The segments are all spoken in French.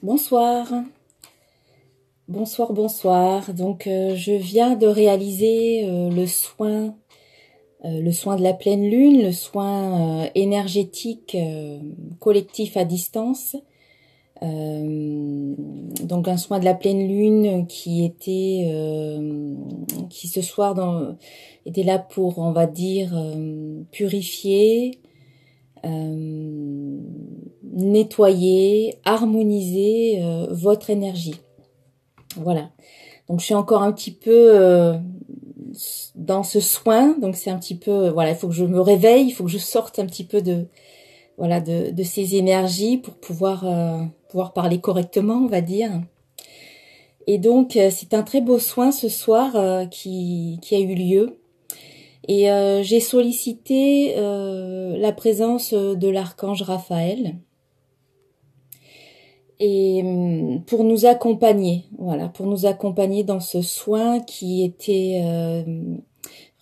Bonsoir, bonsoir, bonsoir. Donc, je viens de réaliser le soin de la pleine lune, le soin énergétique collectif à distance. Donc, un soin de la pleine lune qui ce soir était là pour, on va dire, purifier, nettoyer, harmoniser votre énergie. Voilà. Donc je suis encore un petit peu dans ce soin. Donc c'est un petit peu, voilà, il faut que je me réveille, il faut que je sorte un petit peu de ces énergies pour pouvoir parler correctement, on va dire. Et donc c'est un très beau soin ce soir qui a eu lieu. Et j'ai sollicité la présence de l'archange Raphaël et pour nous accompagner, voilà, pour nous accompagner dans ce soin qui était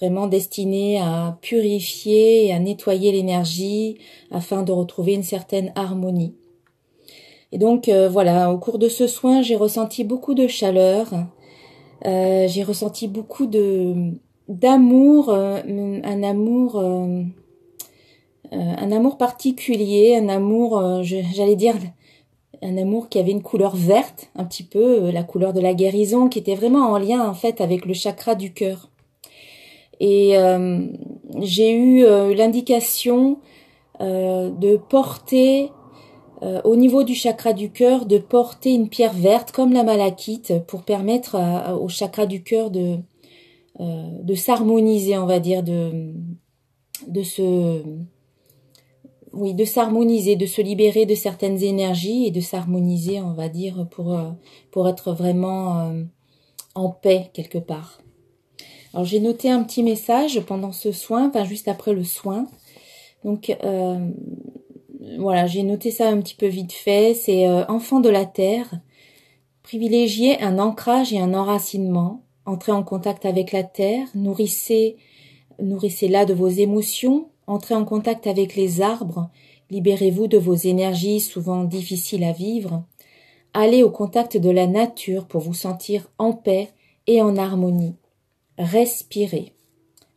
vraiment destiné à purifier et à nettoyer l'énergie afin de retrouver une certaine harmonie. Et donc voilà, au cours de ce soin, j'ai ressenti beaucoup de chaleur, j'ai ressenti beaucoup d'amour, un amour particulier, un amour, j'allais dire, un amour qui avait une couleur verte, un petit peu, la couleur de la guérison, qui était vraiment en lien en fait avec le chakra du cœur. Et j'ai eu l'indication de porter, au niveau du chakra du cœur, de porter une pierre verte comme la malachite pour permettre au chakra du cœur de s'harmoniser, on va dire, de s'harmoniser, de se libérer de certaines énergies et de s'harmoniser, on va dire, pour être vraiment en paix quelque part. Alors j'ai noté un petit message pendant ce soin, enfin juste après le soin. Donc voilà, j'ai noté ça un petit peu vite fait. C'est enfant de la terre, privilégiez un ancrage et un enracinement. Entrez en contact avec la terre, nourrissez-la de vos émotions. Entrez en contact avec les arbres, libérez-vous de vos énergies souvent difficiles à vivre. Allez au contact de la nature pour vous sentir en paix et en harmonie. Respirez.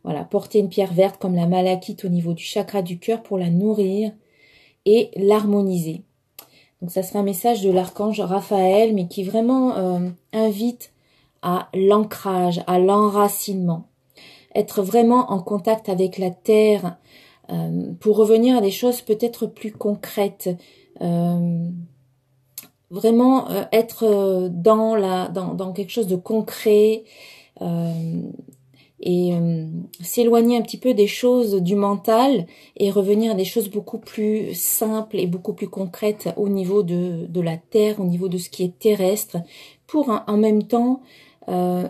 Voilà, portez une pierre verte comme la malachite au niveau du chakra du cœur pour la nourrir et l'harmoniser. Donc ça sera un message de l'archange Raphaël, mais qui vraiment invite à l'ancrage, à l'enracinement. Être vraiment en contact avec la terre, pour revenir à des choses peut-être plus concrètes, vraiment être dans quelque chose de concret et s'éloigner un petit peu des choses du mental et revenir à des choses beaucoup plus simples et beaucoup plus concrètes au niveau de la terre, au niveau de ce qui est terrestre, pour en même temps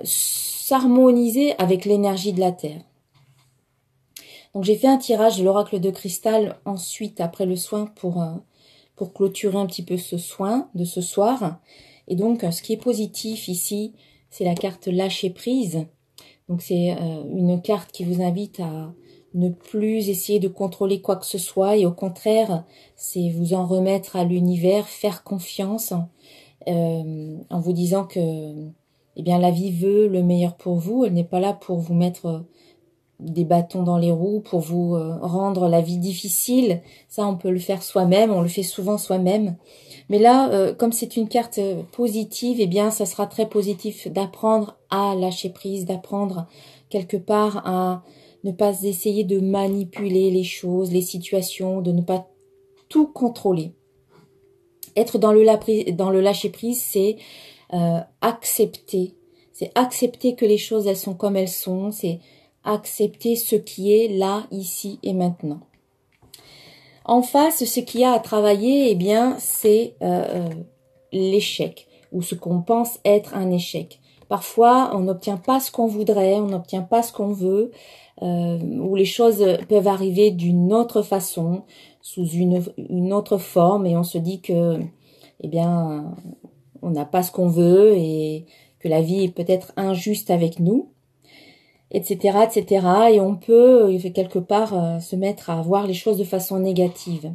s'harmoniser avec l'énergie de la terre. Donc j'ai fait un tirage de l'oracle de cristal ensuite après le soin pour clôturer un petit peu ce soin de ce soir. Et donc ce qui est positif ici, c'est la carte lâcher prise. Donc c'est une carte qui vous invite à ne plus essayer de contrôler quoi que ce soit et au contraire, c'est vous en remettre à l'univers, faire confiance en vous disant que eh bien la vie veut le meilleur pour vous. Elle n'est pas là pour vous mettre des bâtons dans les roues, pour vous rendre la vie difficile. Ça, on peut le faire soi-même, on le fait souvent soi-même. Mais là, comme c'est une carte positive, eh bien, ça sera très positif d'apprendre à lâcher prise, d'apprendre quelque part à ne pas essayer de manipuler les choses, les situations, de ne pas tout contrôler. Être dans le lâcher prise, c'est accepter. C'est accepter que les choses, elles sont comme elles sont. C'est accepter ce qui est là, ici et maintenant. En face, ce qu'il y a à travailler, eh bien, c'est l'échec, ou ce qu'on pense être un échec. Parfois, on n'obtient pas ce qu'on voudrait, on n'obtient pas ce qu'on veut, ou les choses peuvent arriver d'une autre façon, sous une autre forme, et on se dit que, eh bien, on n'a pas ce qu'on veut, et que la vie est peut-être injuste avec nous, etc., etc. Et on peut quelque part se mettre à voir les choses de façon négative.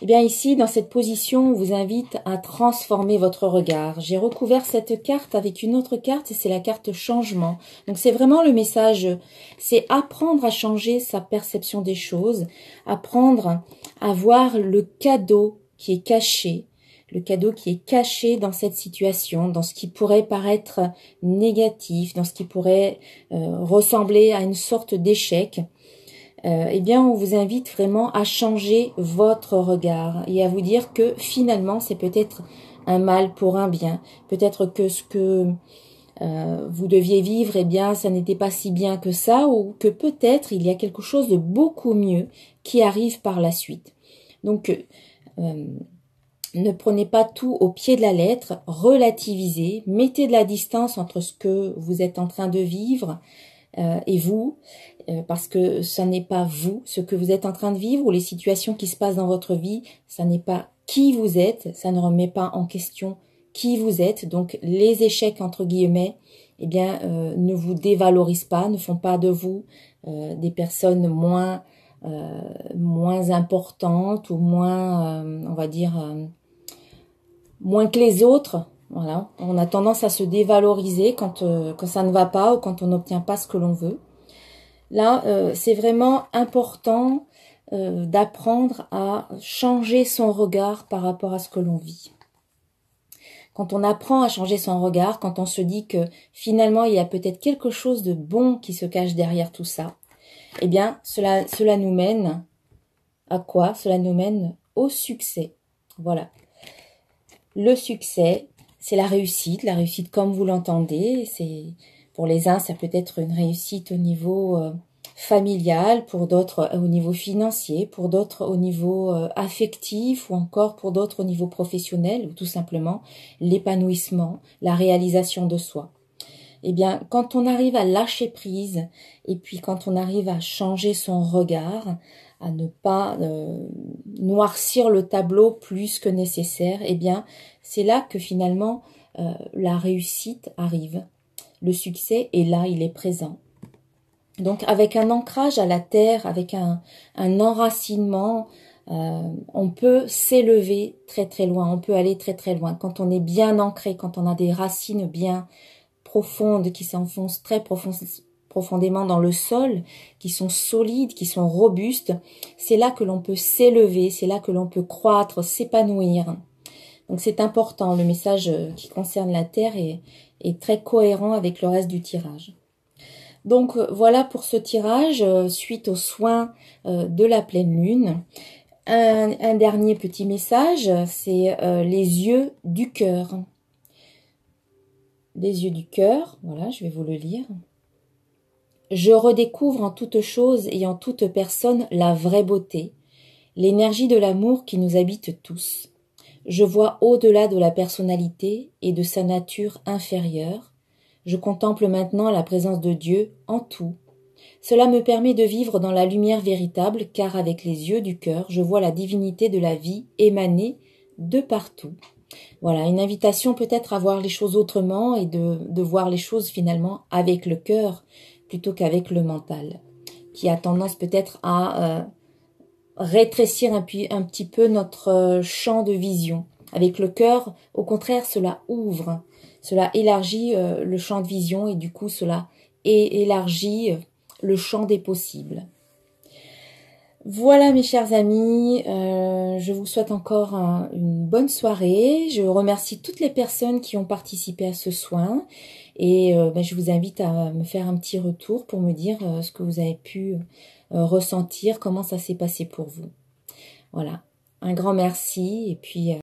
Eh bien ici, dans cette position, on vous invite à transformer votre regard. J'ai recouvert cette carte avec une autre carte et c'est la carte changement. Donc c'est vraiment le message, c'est apprendre à changer sa perception des choses, apprendre à voir le cadeau qui est caché, dans cette situation, dans ce qui pourrait paraître négatif, dans ce qui pourrait ressembler à une sorte d'échec. Eh bien, on vous invite vraiment à changer votre regard et à vous dire que finalement, c'est peut-être un mal pour un bien. Peut-être que ce que vous deviez vivre, eh bien, ça n'était pas si bien que ça, ou que peut-être il y a quelque chose de beaucoup mieux qui arrive par la suite. Donc, ne prenez pas tout au pied de la lettre, relativisez, mettez de la distance entre ce que vous êtes en train de vivre et vous, parce que ça n'est pas vous, ce que vous êtes en train de vivre ou les situations qui se passent dans votre vie, ça n'est pas qui vous êtes, ça ne remet pas en question qui vous êtes. Donc les échecs entre guillemets, eh bien, ne vous dévalorisent pas, ne font pas de vous des personnes moins importantes ou moins, on va dire, moins que les autres. Voilà, on a tendance à se dévaloriser quand ça ne va pas ou quand on n'obtient pas ce que l'on veut. Là, c'est vraiment important d'apprendre à changer son regard par rapport à ce que l'on vit. Quand on apprend à changer son regard, quand on se dit que finalement il y a peut-être quelque chose de bon qui se cache derrière tout ça, eh bien cela nous mène à quoi? Cela nous mène au succès. Voilà. Le succès, c'est la réussite comme vous l'entendez. C'est pour les uns, ça peut être une réussite au niveau familial, pour d'autres au niveau financier, pour d'autres au niveau affectif ou encore pour d'autres au niveau professionnel ou tout simplement l'épanouissement, la réalisation de soi. Eh bien, quand on arrive à lâcher prise et puis quand on arrive à changer son regard, à ne pas noircir le tableau plus que nécessaire, eh bien, c'est là que finalement la réussite arrive. Le succès est là, il est présent. Donc, avec un ancrage à la terre, avec un enracinement, on peut s'élever très très loin, on peut aller très très loin. Quand on est bien ancré, quand on a des racines bien profondes qui s'enfoncent très profondément dans le sol, qui sont solides, qui sont robustes, c'est là que l'on peut s'élever, c'est là que l'on peut croître, s'épanouir. Donc c'est important, le message qui concerne la Terre est très cohérent avec le reste du tirage. Donc voilà pour ce tirage, suite aux soins de la pleine lune. Un dernier petit message, c'est les yeux du cœur. Les yeux du cœur, voilà, je vais vous le lire. Je redécouvre en toute chose et en toute personne la vraie beauté, l'énergie de l'amour qui nous habite tous. Je vois au-delà de la personnalité et de sa nature inférieure. Je contemple maintenant la présence de Dieu en tout. Cela me permet de vivre dans la lumière véritable, car avec les yeux du cœur, je vois la divinité de la vie émaner de partout. Voilà, une invitation peut-être à voir les choses autrement et de voir les choses finalement avec le cœur plutôt qu'avec le mental, qui a tendance peut-être à rétrécir un petit peu notre champ de vision. Avec le cœur, au contraire, cela ouvre, cela élargit le champ de vision et du coup cela élargit le champ des possibles. Voilà mes chers amis, je vous souhaite encore une bonne soirée. Je remercie toutes les personnes qui ont participé à ce soin et je vous invite à me faire un petit retour pour me dire ce que vous avez pu ressentir, comment ça s'est passé pour vous. Voilà, un grand merci et puis